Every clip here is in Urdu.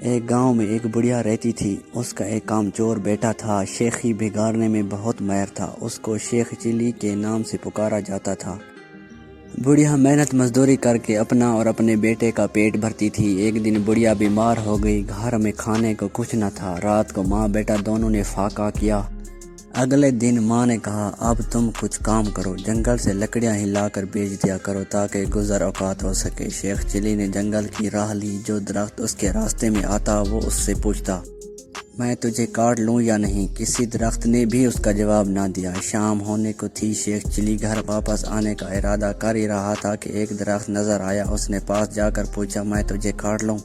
ایک گاؤں میں ایک بڑھیا رہتی تھی۔ اس کا ایک کامچور بیٹا تھا۔ شیخی بگاڑنے میں بہت ماہر تھا۔ اس کو شیخ چلی کے نام سے پکارا جاتا تھا۔ بڑھیا محنت مزدوری کر کے اپنا اور اپنے بیٹے کا پیٹ بھرتی تھی۔ ایک دن بڑھیا بیمار ہو گئی۔ گھر میں کھانے کو کچھ نہ تھا۔ رات کو ماں بیٹا دونوں نے فاقہ کیا۔ اگلے دن ماں نے کہا، اب تم کچھ کام کرو، جنگل سے لکڑیاں ہی لا کر بیچ دیا کرو تاکہ گزر اوقات ہو سکے۔ شیخ چلی نے جنگل کی راہ لی۔ جو درخت اس کے راستے میں آتا وہ اس سے پوچھتا، میں تجھے کاٹ لوں یا نہیں؟ کسی درخت نے بھی اس کا جواب نہ دیا۔ شام ہونے کو تھی۔ شیخ چلی گھر واپس آنے کا ارادہ کر ہی رہا تھا کہ ایک درخت نظر آیا۔ اس نے پاس جا کر پوچھا، میں تجھے کاٹ لوں؟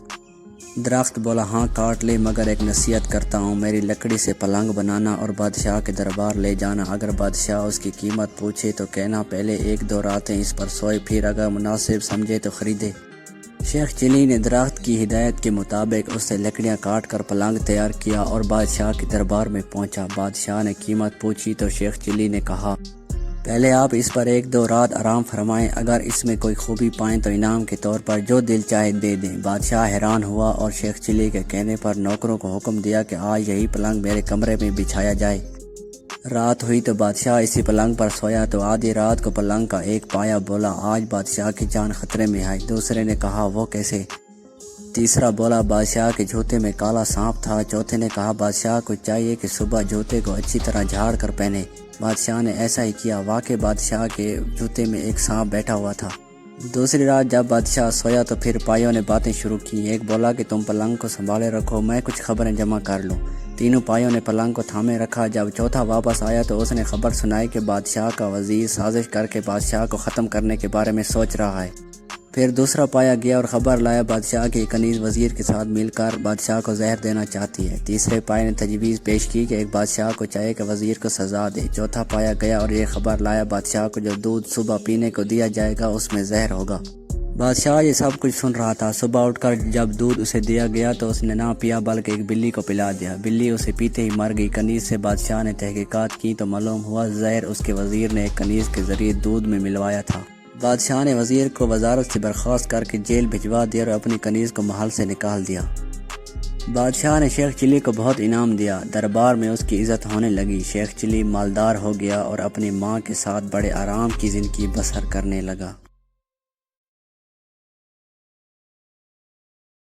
درخت بولا، ہاں کاٹ لے، مگر ایک نصیحت کرتا ہوں، میری لکڑی سے پلنگ بنانا اور بادشاہ کے دربار لے جانا۔ اگر بادشاہ اس کی قیمت پوچھے تو کہنا پہلے 1-2 راتیں اس پر سوئے، پھر اگر مناسب سمجھے تو خریدے۔ شیخ چلی نے درخت کی ہدایت کے مطابق اس سے لکڑیاں کاٹ کر پلنگ تیار کیا اور بادشاہ کے دربار میں پہنچا۔ بادشاہ نے قیمت پوچھی تو شیخ چلی نے کہا، پہلے آپ اس پر 1-2 رات آرام فرمائیں، اگر اس میں کوئی خوبی پائیں تو انعام کے طور پر جو دل چاہے دے دیں۔ بادشاہ حیران ہوا اور شیخ چلی کے کہنے پر نوکروں کو حکم دیا کہ آج یہی پلنگ میرے کمرے میں بچھایا جائے۔ رات ہوئی تو بادشاہ اسی پلنگ پر سویا تو آدھی رات کو پلنگ کا ایک پایا بولا، آج بادشاہ کی جان خطرے میں ہے۔ دوسرے نے کہا، وہ کیسے؟ تیسرا بولا، بادشاہ کے جوتے میں کالا سانپ تھا۔ چوتھے نے کہا، بادشاہ کو چاہیے کہ صبح جوتے کو اچھی طرح جھاڑ کر پہنے۔ بادشاہ نے ایسا ہی کیا۔ واقعی بادشاہ کے جوتے میں ایک سانپ بیٹھا ہوا تھا۔ دوسری رات جب بادشاہ سویا تو پھر پائیوں نے باتیں شروع کی۔ ایک بولا کہ تم پلنگ کو سنبھالے رکھو، میں کچھ خبریں جمع کر لوں۔ تینوں پائیوں نے پلنگ کو تھامے رکھا۔ جب چوتھا واپس آیا تو اس نے خبر سنائی کہ بادشاہ کا وزیر سازش کر کے بادشاہ کو ختم کرنے کے بارے میں سوچ رہا ہے۔ پھر دوسرا پایا گیا اور خبر لایا بادشاہ کی کنیز وزیر کے ساتھ مل کر بادشاہ کو زہر دینا چاہتی ہے۔ تیسرے پائے نے تجویز پیش کی کہ ایک بادشاہ کو چاہیے کہ وزیر کو سزا دے۔ چوتھا پایا گیا اور یہ خبر لایا بادشاہ کو جو دودھ صبح پینے کو دیا جائے گا اس میں زہر ہوگا۔ بادشاہ یہ سب کچھ سن رہا تھا۔ صبح اٹھ کر جب دودھ اسے دیا گیا تو اس نے نہ پیا بلکہ ایک بلی کو پلا دیا۔ بلی اسے پیتے ہی مر گئی۔ کنیز سے بادشاہ نے تحقیقات کی تو معلوم ہوا زہر اس کے وزیر نے ایک کنیز کے ذریعے دودھ میں ملوایا تھا۔ بادشاہ نے وزیر کو وزارت سے برخاست کر کے جیل بھجوا دیا اور اپنی کنیز کو محل سے نکال دیا۔ بادشاہ نے شیخ چلی کو بہت انعام دیا۔ دربار میں اس کی عزت ہونے لگی۔ شیخ چلی مالدار ہو گیا اور اپنی ماں کے ساتھ بڑے آرام کی زندگی بسر کرنے لگا۔